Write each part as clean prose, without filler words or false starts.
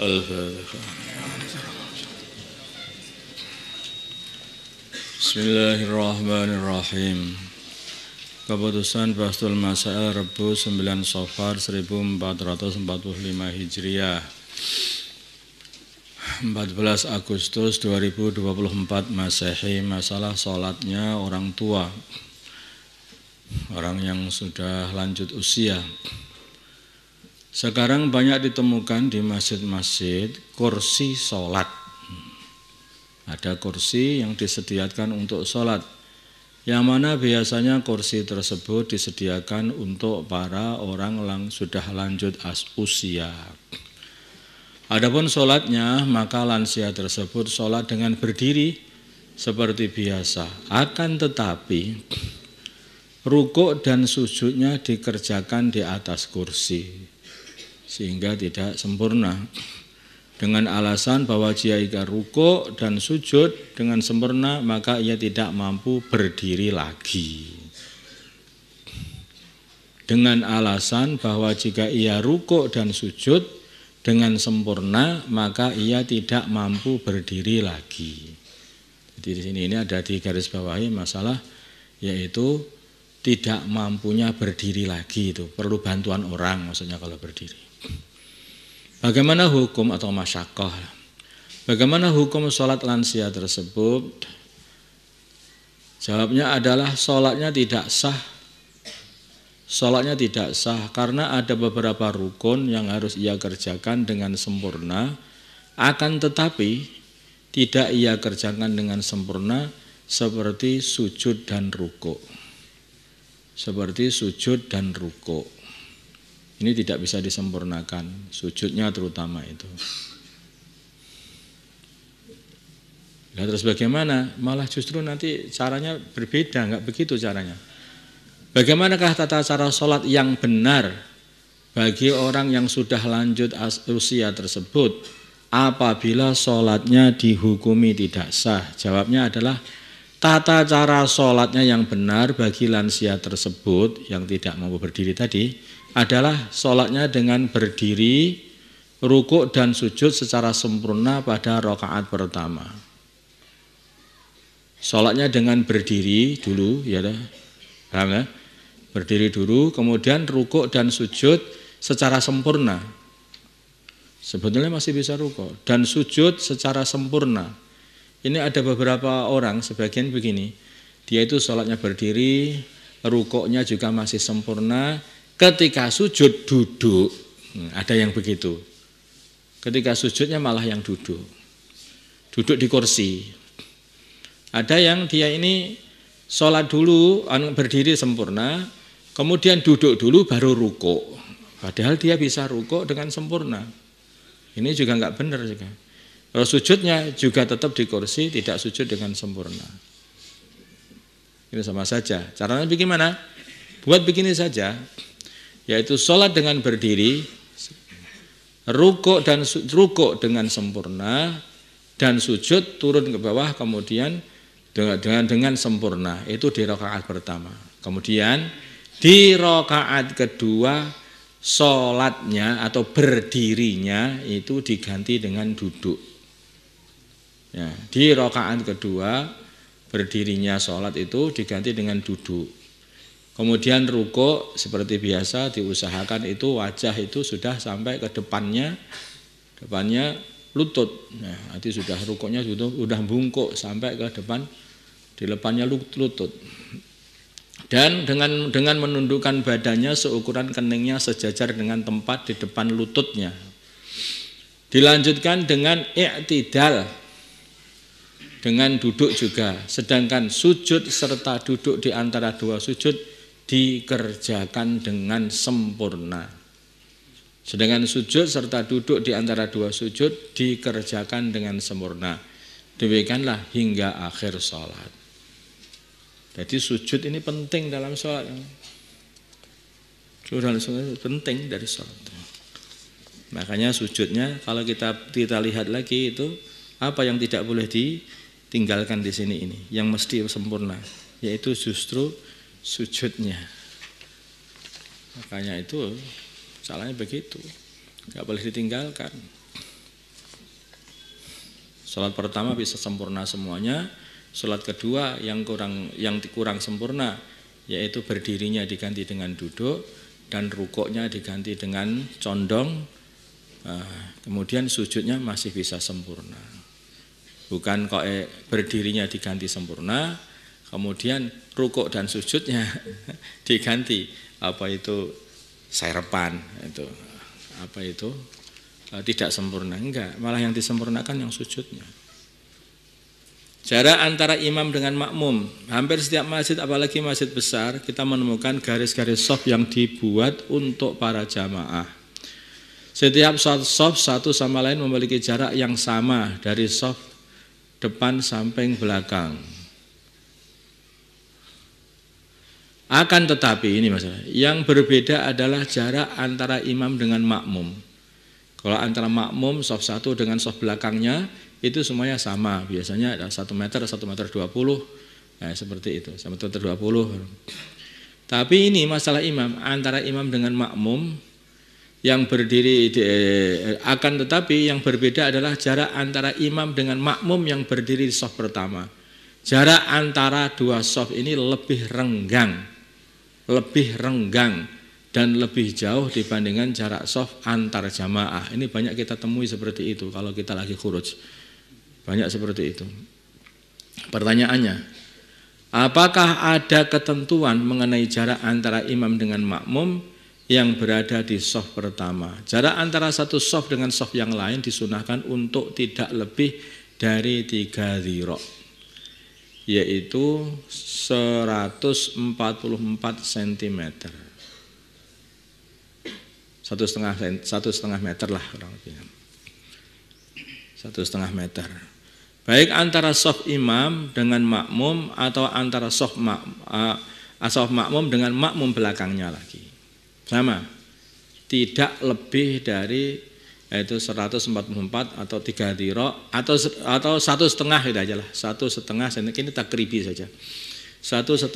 Bismillahirrahmanirrahim. Keputusan Bastul Masail Rebu 9 Safar 1445 Hijriah 14 Agustus 2024 Masehi. Masalah sholatnya orang tua, orang yang sudah lanjut usia. Sekarang banyak ditemukan di masjid-masjid kursi sholat. Ada kursi yang disediakan untuk sholat, yang mana biasanya kursi tersebut disediakan untuk para orang yang sudah lanjut usia. Adapun sholatnya, maka lansia tersebut sholat dengan berdiri seperti biasa. Akan tetapi rukuk dan sujudnya dikerjakan di atas kursi, sehingga tidak sempurna. Dengan alasan bahwa jika rukuk dan sujud dengan sempurna, maka ia tidak mampu berdiri lagi. Dengan alasan bahwa jika ia rukuk dan sujud dengan sempurna, maka ia tidak mampu berdiri lagi. Jadi di sini ini ada di garis bawahi masalah, yaitu tidak mampunya berdiri lagi, itu perlu bantuan orang maksudnya kalau berdiri. Bagaimana hukum atau masyakoh? Bagaimana hukum sholat lansia tersebut? Jawabnya adalah sholatnya tidak sah. Sholatnya tidak sah karena ada beberapa rukun yang harus ia kerjakan dengan sempurna. Akan tetapi tidak ia kerjakan dengan sempurna, seperti sujud dan rukuk. Seperti sujud dan rukuk. Ini tidak bisa disempurnakan, sujudnya terutama itu. Nah, terus bagaimana? Malah justru nanti caranya berbeda, enggak begitu caranya. Bagaimanakah tata cara sholat yang benar bagi orang yang sudah lanjut usia tersebut apabila sholatnya dihukumi tidak sah? Jawabnya adalah tata cara sholatnya yang benar bagi lansia tersebut yang tidak mampu berdiri tadi adalah sholatnya dengan berdiri, rukuk dan sujud secara sempurna pada rakaat pertama. Sholatnya dengan berdiri dulu, ya dah, paham ya? Berdiri dulu, kemudian rukuk dan sujud secara sempurna. Sebetulnya masih bisa rukuk dan sujud secara sempurna. Ini ada beberapa orang, sebagian begini, dia itu sholatnya berdiri, rukuknya juga masih sempurna. Ketika sujud duduk, ada yang begitu. Ketika sujudnya malah yang duduk di kursi. Ada yang dia ini sholat dulu, berdiri sempurna, kemudian duduk dulu baru rukuk. Padahal dia bisa rukuk dengan sempurna. Ini juga enggak benar juga. Kalau sujudnya juga tetap di kursi, tidak sujud dengan sempurna. Ini sama saja. Caranya bagaimana? Buat begini saja. Yaitu sholat dengan berdiri, rukuk dengan sempurna, dan sujud turun ke bawah kemudian dengan sempurna. Itu di rakaat pertama. Kemudian di rakaat kedua sholatnya atau berdirinya itu diganti dengan duduk. Ya, di rakaat kedua berdirinya sholat itu diganti dengan duduk. Kemudian rukuk seperti biasa diusahakan itu wajah itu sudah sampai ke depannya lutut. Nah, nanti sudah rukuknya sudah bungkuk sampai ke depannya lutut. Dan dengan menundukkan badannya seukuran keningnya sejajar dengan tempat di depan lututnya. Dilanjutkan dengan i'tidal, dengan duduk juga. Sedangkan sujud serta duduk di antara dua sujud dikerjakan dengan sempurna. Sedangkan sujud serta duduk di antara dua sujud dikerjakan dengan sempurna. Demikianlah hingga akhir sholat. Jadi sujud ini penting dalam sholat. Sujud penting dari sholat. Makanya sujudnya kalau kita lihat lagi itu apa yang tidak boleh ditinggalkan di sini ini, yang mesti sempurna, yaitu justru sujudnya. Makanya itu salahnya begitu, nggak boleh ditinggalkan. Sholat pertama bisa sempurna semuanya, sholat kedua yang kurang sempurna yaitu berdirinya diganti dengan duduk dan rukuknya diganti dengan condong, kemudian sujudnya masih bisa sempurna. Bukan kok berdirinya diganti sempurna, kemudian rukuk dan sujudnya diganti serpan tidak sempurna, enggak, malah yang disempurnakan yang sujudnya. Jarak antara imam dengan makmum, hampir setiap masjid apalagi masjid besar kita menemukan garis-garis shaf yang dibuat untuk para jamaah. Setiap shaf satu sama lain memiliki jarak yang sama dari shaf depan samping belakang. Akan tetapi ini masalah, yang berbeda adalah jarak antara imam dengan makmum. Kalau antara makmum shaf 1 dengan shaf belakangnya itu semuanya sama, biasanya ada 1 meter, 1,20 meter, seperti itu, 1,20 meter. Tapi ini masalah imam, antara imam dengan makmum yang berdiri akan tetapi yang berbeda adalah jarak antara imam dengan makmum yang berdiri di shaf pertama. Jarak antara dua shaf ini lebih renggang dan lebih jauh dibandingkan jarak shaf antar jamaah. Ini banyak kita temui seperti itu kalau kita lagi khuruj. Banyak seperti itu. Pertanyaannya, apakah ada ketentuan mengenai jarak antara imam dengan makmum yang berada di shaf pertama? Jarak antara satu shaf dengan shaf yang lain disunahkan untuk tidak lebih dari 3 dhira', yaitu 144 cm. 1,5 meter lah kurang lebih. 1,5 meter. Baik antara shaf imam dengan makmum atau antara shaf makmum dengan makmum belakangnya lagi. Sama. Tidak lebih dari yaitu 144 atau 3 dhira' atau 1,5 itu aja lah. 1,5 cm, ini takribi saja. 1,5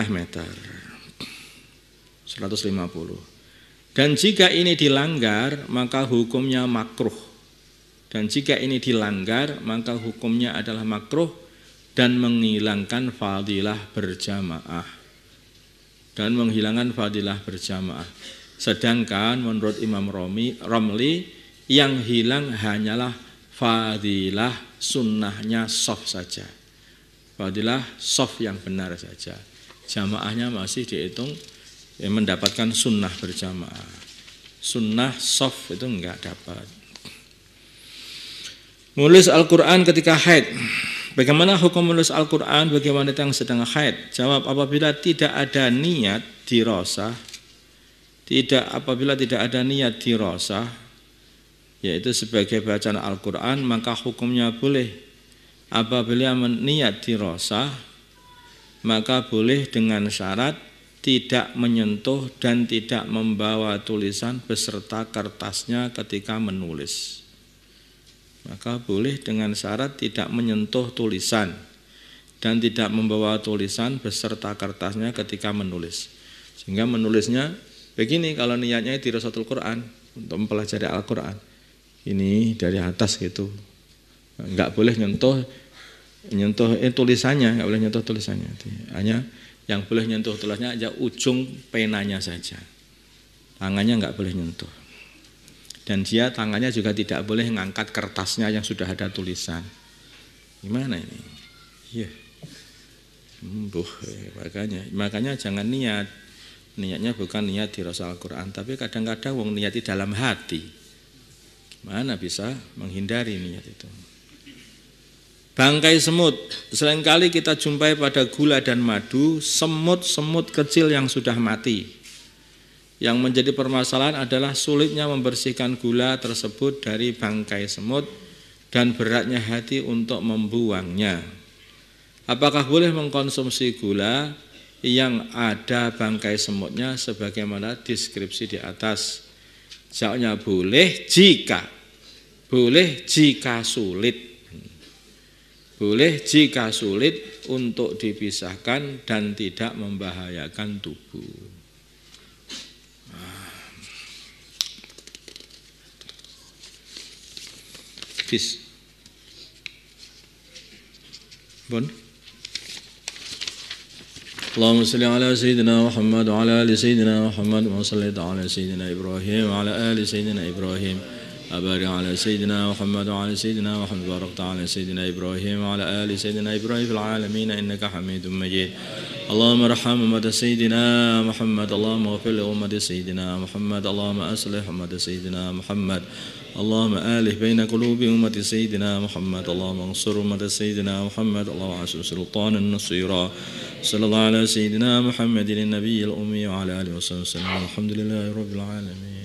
meter. 150. Dan jika ini dilanggar maka hukumnya makruh. Dan jika ini dilanggar maka hukumnya adalah makruh dan menghilangkan fadilah berjamaah. Sedangkan menurut Imam Romli yang hilang hanyalah fadilah sunnahnya shaf saja. Fadilah shaf yang benar saja. Jamaahnya masih dihitung mendapatkan sunnah berjamaah. Sunnah shaf itu enggak dapat. Menulis Al-Quran ketika haid. Bagaimana hukum menulis Al-Quran bagi wanita yang sedang haid? Jawab, apabila tidak ada niat dirasah, yaitu sebagai bacaan Al-Quran, maka hukumnya boleh. Apabila niat dirasah, maka boleh dengan syarat tidak menyentuh dan tidak membawa tulisan beserta kertasnya ketika menulis. Maka boleh dengan syarat tidak menyentuh tulisan dan tidak membawa tulisan beserta kertasnya ketika menulis. Sehingga menulisnya begini, kalau niatnya dirasatul Quran untuk mempelajari Al-Quran, ini dari atas gitu, enggak boleh nyentuh tulisannya, enggak boleh nyentuh tulisannya. Hanya yang boleh nyentuh tulisannya aja ujung penanya saja, tangannya enggak boleh nyentuh. Dan dia tangannya juga tidak boleh mengangkat kertasnya yang sudah ada tulisan. Gimana ini? Iya. Makanya jangan niatnya bukan niat dirasa Al-Quran, tapi kadang-kadang wong niat di dalam hati. Gimana bisa menghindari niat itu? Bangkai semut, seringkali kita jumpai pada gula dan madu, semut-semut kecil yang sudah mati. Yang menjadi permasalahan adalah sulitnya membersihkan gula tersebut dari bangkai semut dan beratnya hati untuk membuangnya. Apakah boleh mengkonsumsi gula yang ada bangkai semutnya sebagaimana deskripsi di atas? Jawabnya boleh jika sulit. Boleh jika sulit untuk dipisahkan dan tidak membahayakan tubuh. Fis. Bon. اللهم صل على سيدنا محمد وعلى آل سيدنا محمد وصليت على سيدنا إبراهيم وعلى آل سيدنا إبراهيم وبارك على سيدنا محمد وعلى سيدنا محمد باركت على سيدنا إبراهيم وعلى آل سيدنا إبراهيم في العالمين إنك حميد مجيد اللهم ارحم أمة سيدنا محمد اللهم اغفر لأمة سيدنا محمد اللهم أصلح أمة سيدنا محمد اللهم آلف بين قلوب أمة سيدنا محمد اللهم انصر أمة سيدنا محمد اللهم عاشر سلطانا نصيرا صلى الله على سيدنا محمد النبي الأمي وعلى آله وصحبه وسلم الحمد لله رب العالمين.